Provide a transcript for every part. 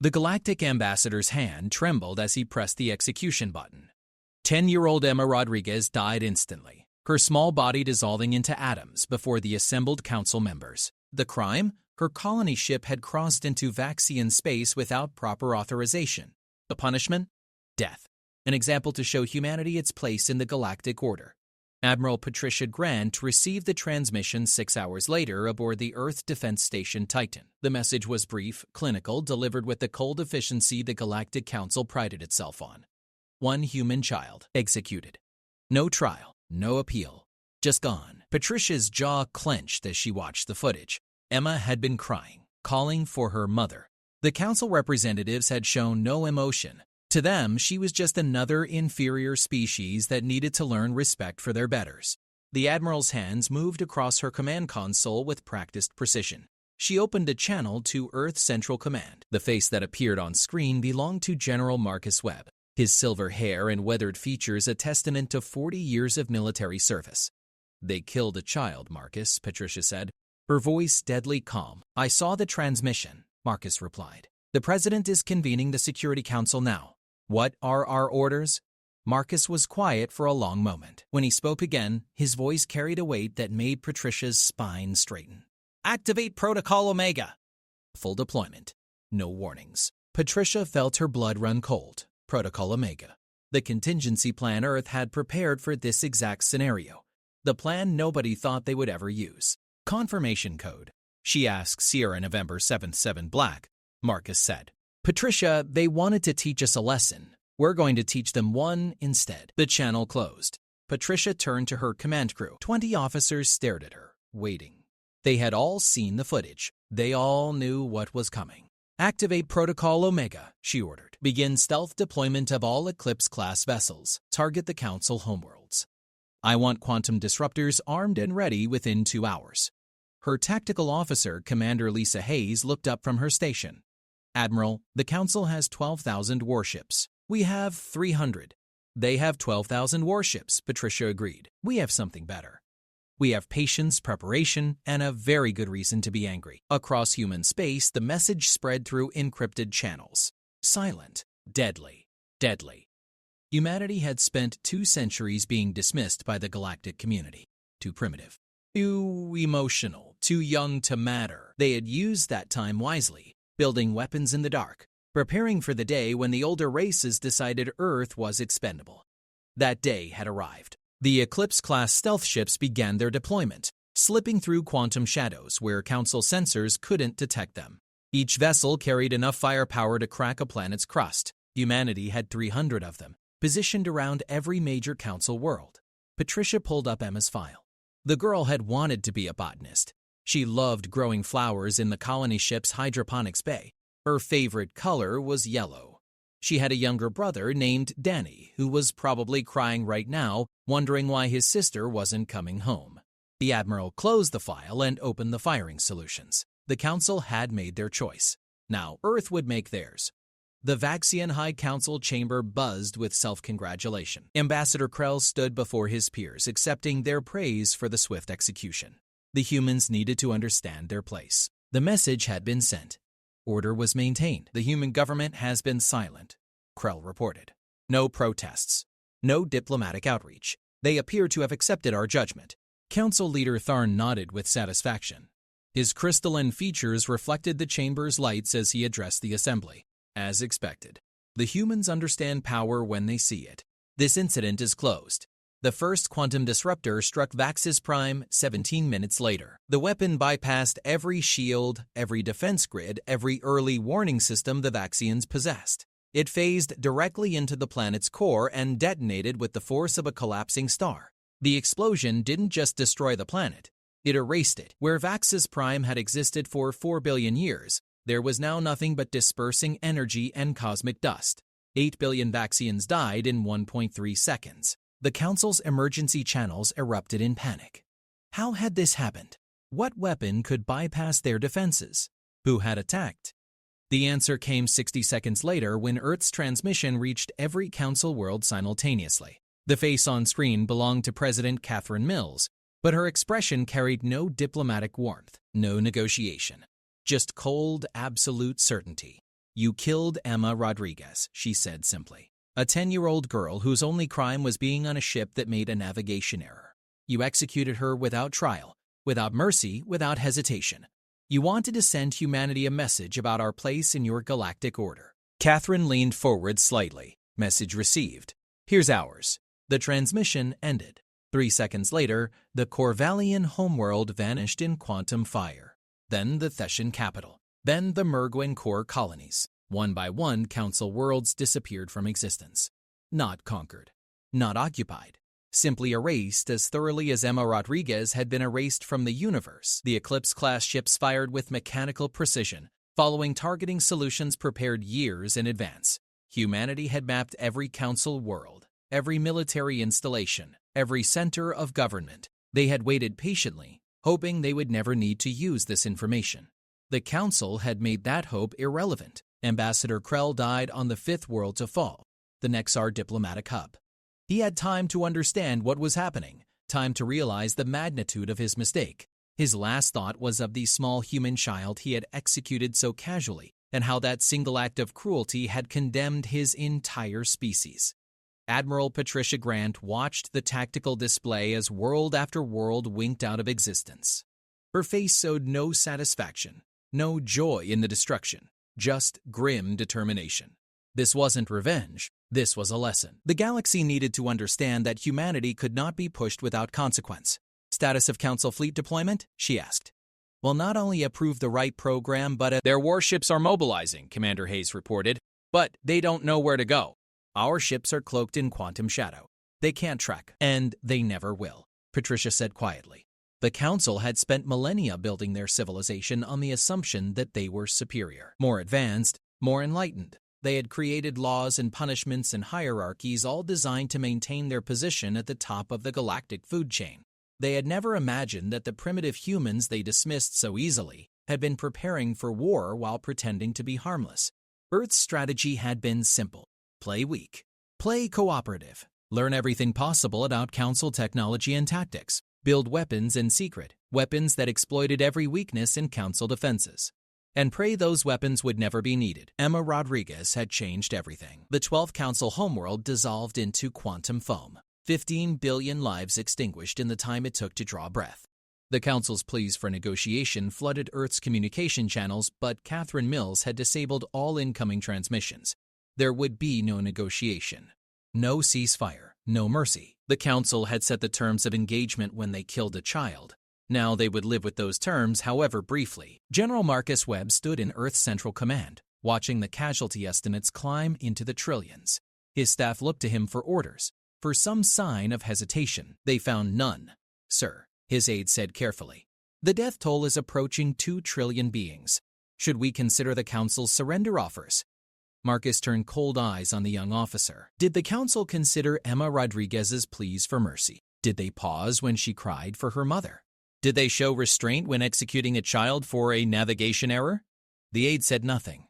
The Galactic Ambassador's hand trembled as he pressed the execution button. 10-year-old Emma Rodriguez died instantly, her small body dissolving into atoms before the assembled council members. The crime? Her colony ship had crossed into Vaxian space without proper authorization. The punishment? Death. An example to show humanity its place in the galactic order. Admiral Patricia Grant received the transmission 6 hours later aboard the Earth Defense Station Titan. The message was brief, clinical, delivered with the cold efficiency the Galactic Council prided itself on. 1 human child executed. No trial, no appeal. Just gone. Patricia's jaw clenched as she watched the footage. Emma had been crying, calling for her mother. The council representatives had shown no emotion. To them, she was just another inferior species that needed to learn respect for their betters. The Admiral's hands moved across her command console with practiced precision. She opened a channel to Earth Central Command. The face that appeared on screen belonged to General Marcus Webb, his silver hair and weathered features a testament to 40 years of military service. "They killed a child, Marcus," Patricia said, her voice deadly calm. "I saw the transmission," Marcus replied. "The President is convening the Security Council now. What are our orders?" Marcus was quiet for a long moment. When he spoke again, his voice carried a weight that made Patricia's spine straighten. "Activate Protocol Omega." Full deployment. No warnings. Patricia felt her blood run cold. Protocol Omega. The contingency plan Earth had prepared for this exact scenario. The plan nobody thought they would ever use. Confirmation code. She asked Sierra November 77 Black. Marcus said, "Patricia, they wanted to teach us a lesson. We're going to teach them one instead." The channel closed. Patricia turned to her command crew. 20 officers stared at her, waiting. They had all seen the footage. They all knew what was coming. "Activate Protocol Omega," she ordered. "Begin stealth deployment of all Eclipse-class vessels. Target the Council homeworlds. I want quantum disruptors armed and ready within 2 hours." Her tactical officer, Commander Lisa Hayes, looked up from her station. "Admiral, the Council has 12,000 warships. We have 300. They have 12,000 warships," Patricia agreed. "We have something better. We have patience, preparation, and a very good reason to be angry." Across human space, the message spread through encrypted channels. Silent. Deadly. Deadly. Humanity had spent 2 centuries being dismissed by the galactic community. Too primitive. Too emotional. Too young to matter. They had used that time wisely, building weapons in the dark, preparing for the day when the older races decided Earth was expendable. That day had arrived. The Eclipse-class stealth ships began their deployment, slipping through quantum shadows where Council sensors couldn't detect them. Each vessel carried enough firepower to crack a planet's crust. Humanity had 300 of them, positioned around every major Council world. Patricia pulled up Emma's file. The girl had wanted to be a botanist. She loved growing flowers in the colony ship's hydroponics bay. Her favorite color was yellow. She had a younger brother named Danny, who was probably crying right now, wondering why his sister wasn't coming home. The Admiral closed the file and opened the firing solutions. The Council had made their choice. Now Earth would make theirs. The Vaxian High Council chamber buzzed with self-congratulation. Ambassador Krell stood before his peers, accepting their praise for the swift execution. The humans needed to understand their place. The message had been sent. Order was maintained. The human government has been silent, Krell reported. No protests. No diplomatic outreach. They appear to have accepted our judgment. Council leader Tharn nodded with satisfaction. His crystalline features reflected the chamber's lights as he addressed the assembly. As expected, the humans understand power when they see it. This incident is closed. The first quantum disruptor struck Vaxis Prime 17 minutes later. The weapon bypassed every shield, every defense grid, every early warning system the Vaxians possessed. It phased directly into the planet's core and detonated with the force of a collapsing star. The explosion didn't just destroy the planet. It erased it. Where Vaxis Prime had existed for 4 billion years, there was now nothing but dispersing energy and cosmic dust. 8 billion Vaxians died in 1.3 seconds. The Council's emergency channels erupted in panic. How had this happened? What weapon could bypass their defenses? Who had attacked? The answer came 60 seconds later when Earth's transmission reached every Council world simultaneously. The face on screen belonged to President Catherine Mills, but her expression carried no diplomatic warmth, no negotiation. Just cold, absolute certainty. "You killed Emma Rodriguez," she said simply. "A 10-year-old girl whose only crime was being on a ship that made a navigation error. You executed her without trial, without mercy, without hesitation. You wanted to send humanity a message about our place in your galactic order." Catherine leaned forward slightly. Message received. "Here's ours." The transmission ended. 3 seconds later, the Corvallian homeworld vanished in quantum fire. Then the Thessian capital. Then the Merguin core colonies. One by one, Council worlds disappeared from existence. Not conquered. Not occupied. Simply erased as thoroughly as Emma Rodriguez had been erased from the universe. The Eclipse-class ships fired with mechanical precision, following targeting solutions prepared years in advance. Humanity had mapped every Council world, every military installation, every center of government. They had waited patiently, hoping they would never need to use this information. The Council had made that hope irrelevant. Ambassador Krell died on the 5th world to fall, the Nexar diplomatic hub. He had time to understand what was happening, time to realize the magnitude of his mistake. His last thought was of the small human child he had executed so casually, and how that single act of cruelty had condemned his entire species. Admiral Patricia Grant watched the tactical display as world after world winked out of existence. Her face showed no satisfaction, no joy in the destruction, just grim determination. This wasn't revenge, this was a lesson. The galaxy needed to understand that humanity could not be pushed without consequence. "Status of Council fleet deployment?" she asked. "Well, not only approved the right program, but their warships are mobilizing," Commander Hayes reported, "but they don't know where to go. Our ships are cloaked in quantum shadow. They can't track, and they never will," Patricia said quietly. The Council had spent millennia building their civilization on the assumption that they were superior, more advanced, more enlightened. They had created laws and punishments and hierarchies all designed to maintain their position at the top of the galactic food chain. They had never imagined that the primitive humans they dismissed so easily had been preparing for war while pretending to be harmless. Earth's strategy had been simple. Play weak. Play cooperative. Learn everything possible about Council technology and tactics. Build weapons in secret, weapons that exploited every weakness in Council defenses. And pray those weapons would never be needed. Emma Rodriguez had changed everything. The 12th Council homeworld dissolved into quantum foam. 15 billion lives extinguished in the time it took to draw breath. The Council's pleas for negotiation flooded Earth's communication channels, but Catherine Mills had disabled all incoming transmissions. There would be no negotiation. No ceasefire, no mercy. The Council had set the terms of engagement when they killed a child. Now they would live with those terms, however briefly. General Marcus Webb stood in Earth's Central Command, watching the casualty estimates climb into the trillions. His staff looked to him for orders, for some sign of hesitation. They found none. "Sir," his aide said carefully, "the death toll is approaching 2 trillion beings. Should we consider the Council's surrender offers?" Marcus turned cold eyes on the young officer. Did the Council consider Emma Rodriguez's pleas for mercy? Did they pause when she cried for her mother? Did they show restraint when executing a child for a navigation error? The aide said nothing.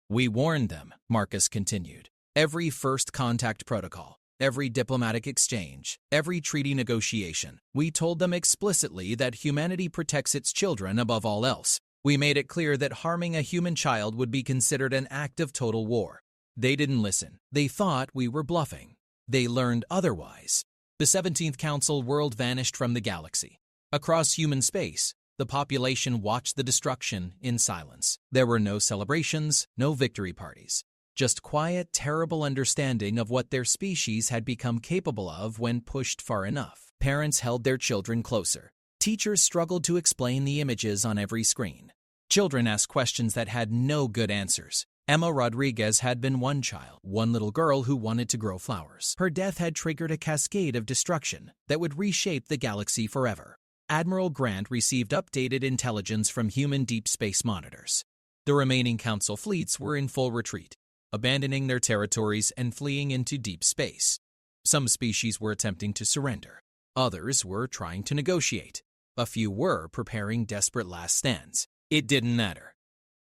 "We warned them," Marcus continued. "Every first contact protocol, every diplomatic exchange, every treaty negotiation. We told them explicitly that humanity protects its children above all else. We made it clear that harming a human child would be considered an act of total war. They didn't listen. They thought we were bluffing. They learned otherwise." The 17th Council world vanished from the galaxy. Across human space, the population watched the destruction in silence. There were no celebrations, no victory parties. Just quiet, terrible understanding of what their species had become capable of when pushed far enough. Parents held their children closer. Teachers struggled to explain the images on every screen. Children asked questions that had no good answers. Emma Rodriguez had been one child, one little girl who wanted to grow flowers. Her death had triggered a cascade of destruction that would reshape the galaxy forever. Admiral Grant received updated intelligence from human deep space monitors. The remaining Council fleets were in full retreat, abandoning their territories and fleeing into deep space. Some species were attempting to surrender. Others were trying to negotiate. A few were preparing desperate last stands. It didn't matter.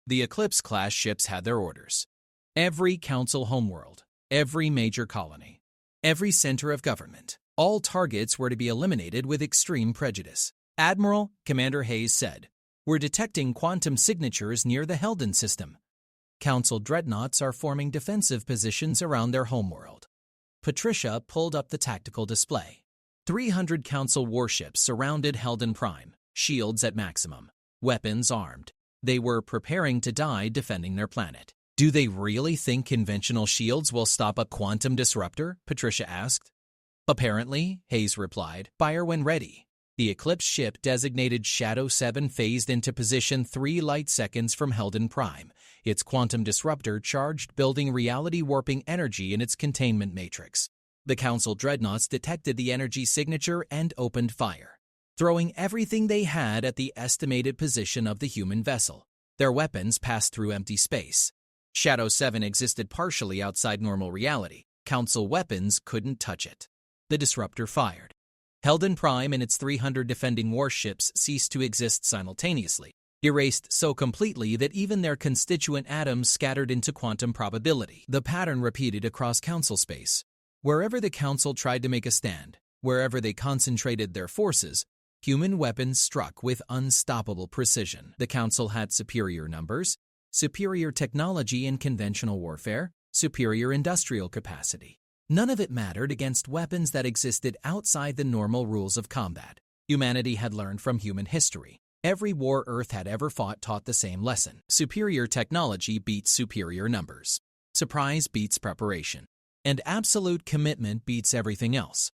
The Eclipse-class ships had their orders. Every Council homeworld, every major colony, every center of government, all targets were to be eliminated with extreme prejudice. "Admiral," Commander Hayes said, "we're detecting quantum signatures near the Helden system." Council dreadnoughts are forming defensive positions around their homeworld. Patricia pulled up the tactical display. 300 Council warships surrounded Helden Prime, shields at maximum, weapons armed. They were preparing to die defending their planet. Do they really think conventional shields will stop a quantum disruptor? Patricia asked. Apparently, Hayes replied. Fire when ready. The Eclipse ship designated Shadow 7 phased into position 3 light seconds from Helden Prime. Its quantum disruptor charged, building reality-warping energy in its containment matrix. The Council dreadnoughts detected the energy signature and opened fire, throwing everything they had at the estimated position of the human vessel. Their weapons passed through empty space. Shadow 7 existed partially outside normal reality. Council weapons couldn't touch it. The disruptor fired. Helden Prime and its 300 defending warships ceased to exist simultaneously, erased so completely that even their constituent atoms scattered into quantum probability. The pattern repeated across Council space. Wherever the Council tried to make a stand, wherever they concentrated their forces, human weapons struck with unstoppable precision. The Council had superior numbers, superior technology in conventional warfare, superior industrial capacity. None of it mattered against weapons that existed outside the normal rules of combat. Humanity had learned from human history. Every war Earth had ever fought taught the same lesson. Superior technology beats superior numbers. Surprise beats preparation. And absolute commitment beats everything else.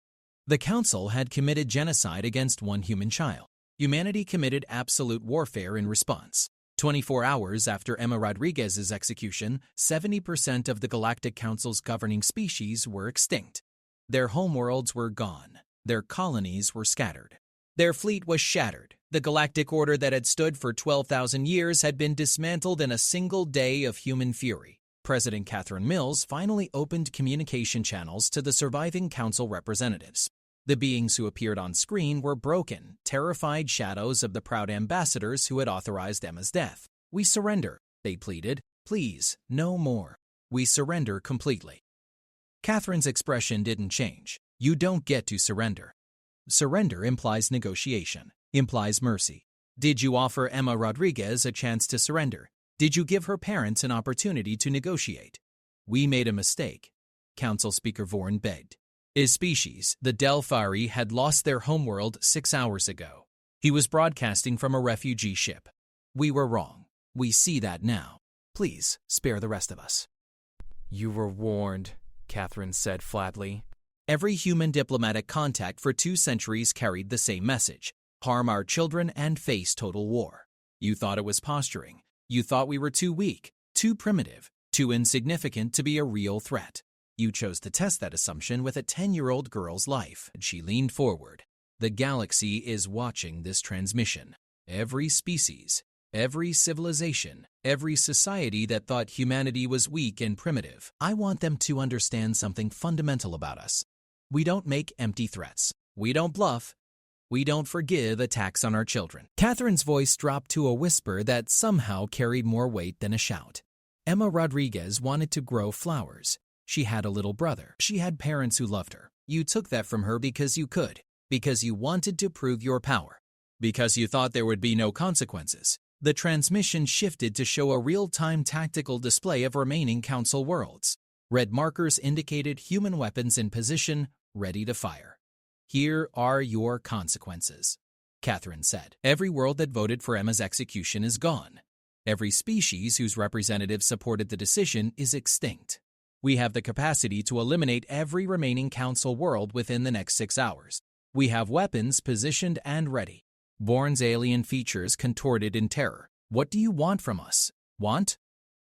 The Council had committed genocide against one human child. Humanity committed absolute warfare in response. 24 hours after Emma Rodriguez's execution, 70% of the Galactic Council's governing species were extinct. Their homeworlds were gone. Their colonies were scattered. Their fleet was shattered. The galactic order that had stood for 12,000 years had been dismantled in a single day of human fury. President Catherine Mills finally opened communication channels to the surviving Council representatives. The beings who appeared on screen were broken, terrified shadows of the proud ambassadors who had authorized Emma's death. We surrender, they pleaded. Please, no more. We surrender completely. Catherine's expression didn't change. You don't get to surrender. Surrender implies negotiation, implies mercy. Did you offer Emma Rodriguez a chance to surrender? Did you give her parents an opportunity to negotiate? We made a mistake, Council Speaker Vorn begged. His species, the Delphari, had lost their homeworld 6 hours ago. He was broadcasting from a refugee ship. We were wrong. We see that now. Please, spare the rest of us. You were warned, Catherine said flatly. Every human diplomatic contact for 2 centuries carried the same message. Harm our children and face total war. You thought it was posturing. You thought we were too weak, too primitive, too insignificant to be a real threat. You chose to test that assumption with a 10-year-old girl's life. She leaned forward. The galaxy is watching this transmission. Every species, every civilization, every society that thought humanity was weak and primitive. I want them to understand something fundamental about us. We don't make empty threats. We don't bluff. We don't forgive attacks on our children. Catherine's voice dropped to a whisper that somehow carried more weight than a shout. Emma Rodriguez wanted to grow flowers. She had a little brother. She had parents who loved her. You took that from her because you could, because you wanted to prove your power, because you thought there would be no consequences. The transmission shifted to show a real-time tactical display of remaining Council worlds. Red markers indicated human weapons in position, ready to fire. Here are your consequences, Catherine said. Every world that voted for Emma's execution is gone. Every species whose representative supported the decision is extinct. We have the capacity to eliminate every remaining Council world within the next 6 hours. We have weapons positioned and ready. Bourne's alien features contorted in terror. What do you want from us? Want?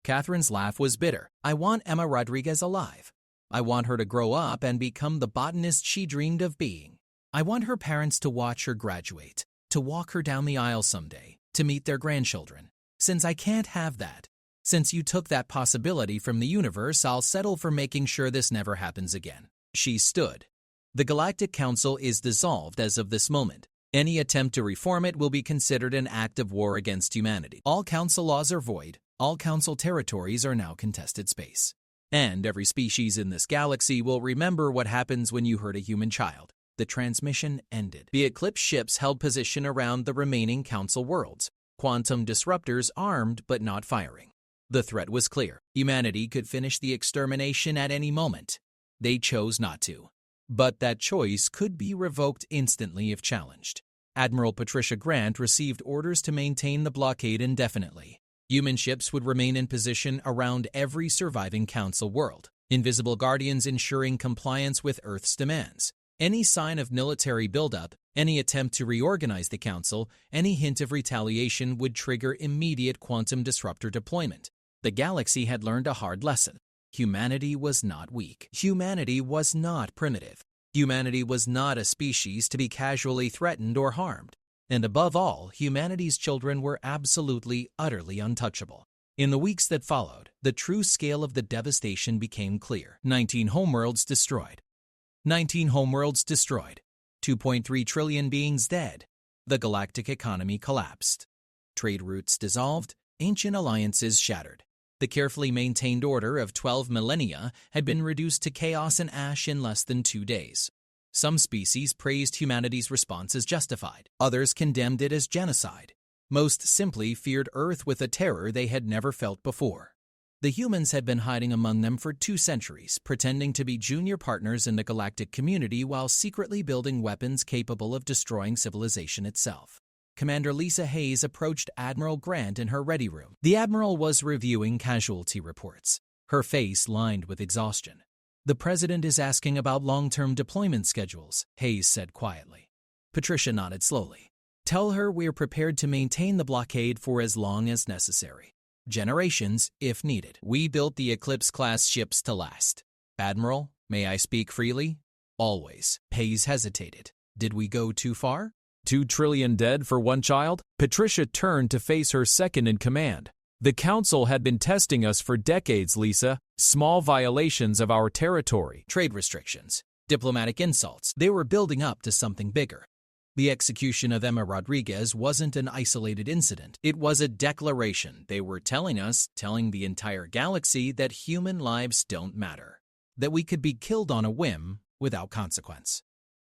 Catherine's laugh was bitter. I want Emma Rodriguez alive. I want her to grow up and become the botanist she dreamed of being. I want her parents to watch her graduate, to walk her down the aisle someday, to meet their grandchildren. Since I can't have that, since you took that possibility from the universe, I'll settle for making sure this never happens again. She stood. The Galactic Council is dissolved as of this moment. Any attempt to reform it will be considered an act of war against humanity. All Council laws are void. All Council territories are now contested space. And every species in this galaxy will remember what happens when you hurt a human child. The transmission ended. The Eclipse ships held position around the remaining Council worlds. Quantum disruptors armed but not firing. The threat was clear. Humanity could finish the extermination at any moment. They chose not to. But that choice could be revoked instantly if challenged. Admiral Patricia Grant received orders to maintain the blockade indefinitely. Human ships would remain in position around every surviving Council world, invisible guardians ensuring compliance with Earth's demands. Any sign of military buildup, any attempt to reorganize the Council, any hint of retaliation would trigger immediate quantum disruptor deployment. The galaxy had learned a hard lesson. Humanity was not weak. Humanity was not primitive. Humanity was not a species to be casually threatened or harmed. And above all, humanity's children were absolutely, utterly untouchable. In the weeks that followed, the true scale of the devastation became clear. 19 homeworlds destroyed. 19 homeworlds destroyed. 2.3 trillion beings dead. The galactic economy collapsed. Trade routes dissolved. Ancient alliances shattered. The carefully maintained order of 12 millennia had been reduced to chaos and ash in less than 2 days. Some species praised humanity's response as justified. Others condemned it as genocide. Most simply feared Earth with a terror they had never felt before. The humans had been hiding among them for 2 centuries, pretending to be junior partners in the galactic community while secretly building weapons capable of destroying civilization itself. Commander Lisa Hayes approached Admiral Grant in her ready room. The Admiral was reviewing casualty reports, her face lined with exhaustion. "The President is asking about long-term deployment schedules," Hayes said quietly. Patricia nodded slowly. "Tell her we're prepared to maintain the blockade for as long as necessary. Generations, if needed. We built the Eclipse-class ships to last. Admiral, may I speak freely?" "Always." Hayes hesitated. "Did we go too far?" 2 trillion dead for one child? Patricia turned to face her second-in-command. "The Council had been testing us for decades, Lisa. Small violations of our territory. Trade restrictions, diplomatic insults. They were building up to something bigger. The execution of Emma Rodriguez wasn't an isolated incident. It was a declaration. They were telling us, telling the entire galaxy, that human lives don't matter. That we could be killed on a whim without consequence."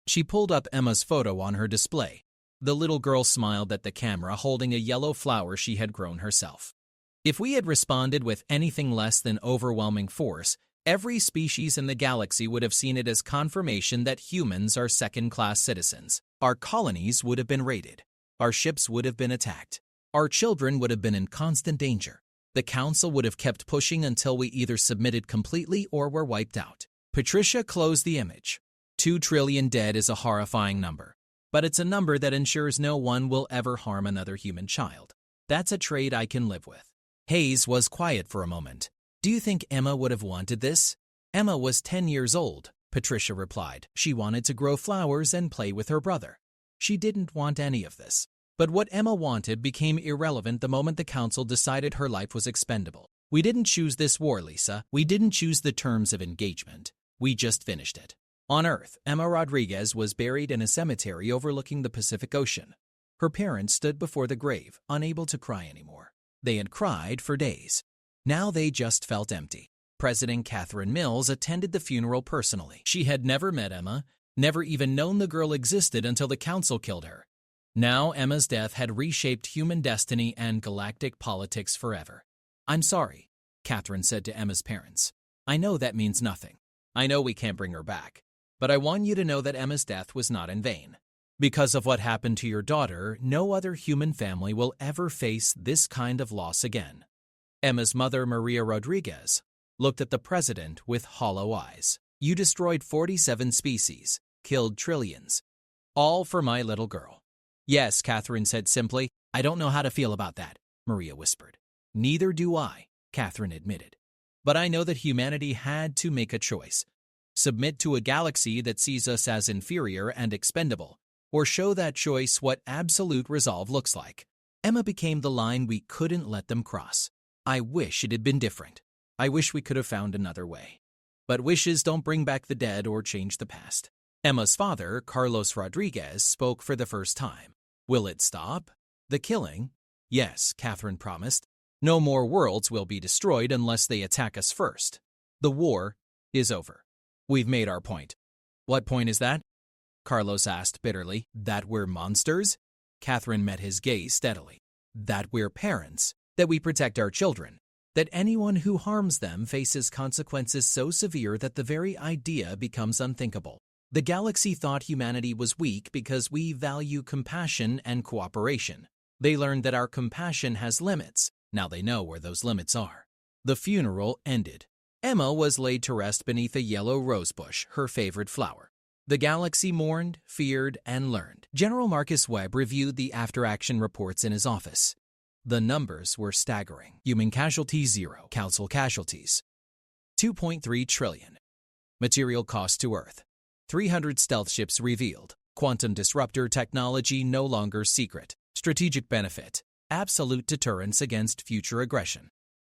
She pulled up Emma's photo on her display. The little girl smiled at the camera, holding a yellow flower she had grown herself. If we had responded with anything less than overwhelming force, every species in the galaxy would have seen it as confirmation that humans are second-class citizens. Our colonies would have been raided. Our ships would have been attacked. Our children would have been in constant danger. The Council would have kept pushing until we either submitted completely or were wiped out. Patricia closed the image. 2 trillion dead is a horrifying number, but it's a number that ensures no one will ever harm another human child. That's a trade I can live with. Hayes was quiet for a moment. "Do you think Emma would have wanted this?" "Emma was 10 years old," Patricia replied. "She wanted to grow flowers and play with her brother. She didn't want any of this. But what Emma wanted became irrelevant the moment the Council decided her life was expendable. We didn't choose this war, Lisa. We didn't choose the terms of engagement. We just finished it." On Earth, Emma Rodriguez was buried in a cemetery overlooking the Pacific Ocean. Her parents stood before the grave, unable to cry anymore. They had cried for days. Now they just felt empty. President Catherine Mills attended the funeral personally. She had never met Emma, never even known the girl existed until the Council killed her. Now Emma's death had reshaped human destiny and galactic politics forever. "I'm sorry," Catherine said to Emma's parents. "I know that means nothing. I know we can't bring her back. But I want you to know that Emma's death was not in vain. Because of what happened to your daughter, no other human family will ever face this kind of loss again." Emma's mother, Maria Rodriguez, looked at the president with hollow eyes. "You destroyed 47 species, killed trillions. All for my little girl." "Yes," Catherine said simply. "I don't know how to feel about that," Maria whispered. "Neither do I," Catherine admitted. "But I know that humanity had to make a choice. Submit to a galaxy that sees us as inferior and expendable, or show that choice what absolute resolve looks like. Emma became the line we couldn't let them cross. I wish it had been different. I wish we could have found another way. But wishes don't bring back the dead or change the past." Emma's father, Carlos Rodriguez, spoke for the first time. "Will it stop? The killing?" "Yes," Catherine promised. "No more worlds will be destroyed unless they attack us first. The war is over. We've made our point." "What point is that?" Carlos asked bitterly. "That we're monsters?" Catherine met his gaze steadily. "That we're parents, that we protect our children, that anyone who harms them faces consequences so severe that the very idea becomes unthinkable. The galaxy thought humanity was weak because we value compassion and cooperation. They learned that our compassion has limits. Now they know where those limits are. The funeral ended. Emma was laid to rest beneath a yellow rosebush, her favorite flower. The galaxy mourned, feared, and learned. General Marcus Webb reviewed the after-action reports in his office. The numbers were staggering. Human casualties 0, council casualties 2.3 trillion. Material cost to Earth 300 stealth ships revealed. Quantum disruptor technology no longer secret. Strategic benefit: absolute deterrence against future aggression.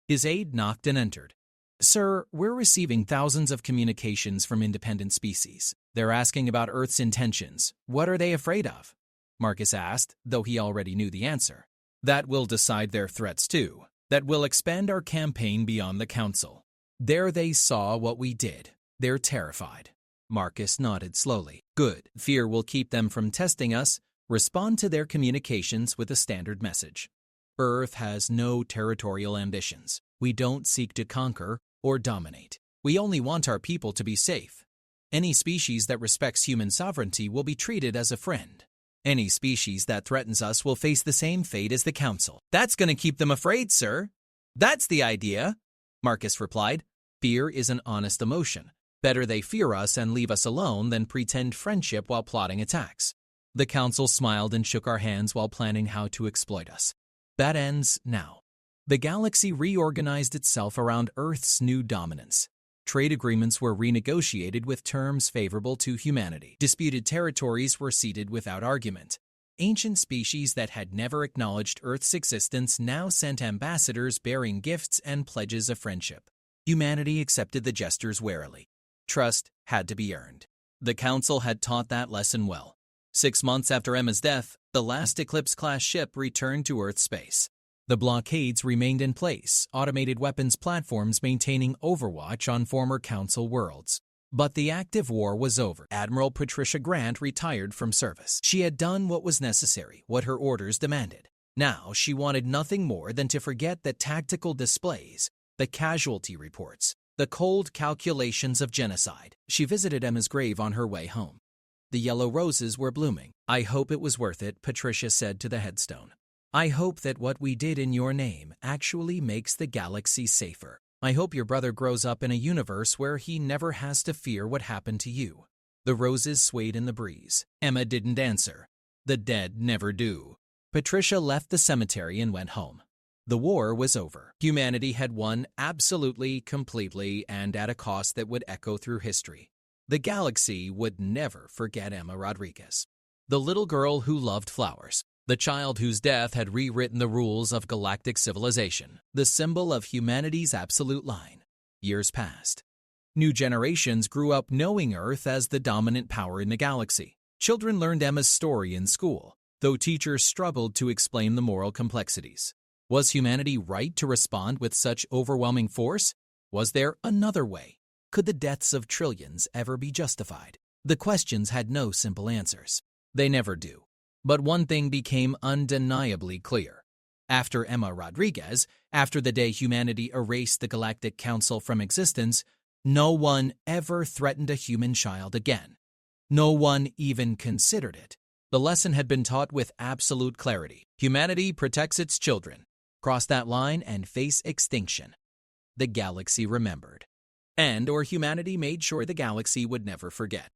His aide knocked and entered. Sir, we're receiving thousands of communications from independent species. They're asking about Earth's intentions. What are they afraid of? Marcus asked, though he already knew the answer. That will decide their threats too. That will expand our campaign beyond the Council. There they saw what we did. They're terrified. Marcus nodded slowly. Good. Fear will keep them from testing us. Respond to their communications with a standard message. Earth has no territorial ambitions. We don't seek to conquer or dominate. We only want our people to be safe. Any species that respects human sovereignty will be treated as a friend. Any species that threatens us will face the same fate as the Council. That's going to keep them afraid, sir. That's the idea, Marcus replied. Fear is an honest emotion. Better they fear us and leave us alone than pretend friendship while plotting attacks. The Council smiled and shook our hands while planning how to exploit us. That ends now. The galaxy reorganized itself around Earth's new dominance. Trade agreements were renegotiated with terms favorable to humanity. Disputed territories were ceded without argument. Ancient species that had never acknowledged Earth's existence now sent ambassadors bearing gifts and pledges of friendship. Humanity accepted the gestures warily. Trust had to be earned. The Council had taught that lesson well. 6 months after Emma's death, the last Eclipse-class ship returned to Earth space. The blockades remained in place, automated weapons platforms maintaining overwatch on former Council worlds. But the active war was over. Admiral Patricia Grant retired from service. She had done what was necessary, what her orders demanded. Now she wanted nothing more than to forget the tactical displays, the casualty reports, the cold calculations of genocide. She visited Emma's grave on her way home. The yellow roses were blooming. I hope it was worth it, Patricia said to the headstone. I hope that what we did in your name actually makes the galaxy safer. I hope your brother grows up in a universe where he never has to fear what happened to you. The roses swayed in the breeze. Emma didn't answer. The dead never do. Patricia left the cemetery and went home. The war was over. Humanity had won absolutely, completely, and at a cost that would echo through history. The galaxy would never forget Emma Rodriguez, the little girl who loved flowers, the child whose death had rewritten the rules of galactic civilization, the symbol of humanity's absolute line. Years passed. New generations grew up knowing Earth as the dominant power in the galaxy. Children learned Emma's story in school, though teachers struggled to explain the moral complexities. Was humanity right to respond with such overwhelming force? Was there another way? Could the deaths of trillions ever be justified? The questions had no simple answers. They never do. But one thing became undeniably clear. After Emma Rodriguez, after the day humanity erased the Galactic Council from existence, no one ever threatened a human child again. No one even considered it. The lesson had been taught with absolute clarity. Humanity protects its children. Cross that line and face extinction. The galaxy remembered. Or humanity made sure the galaxy would never forget.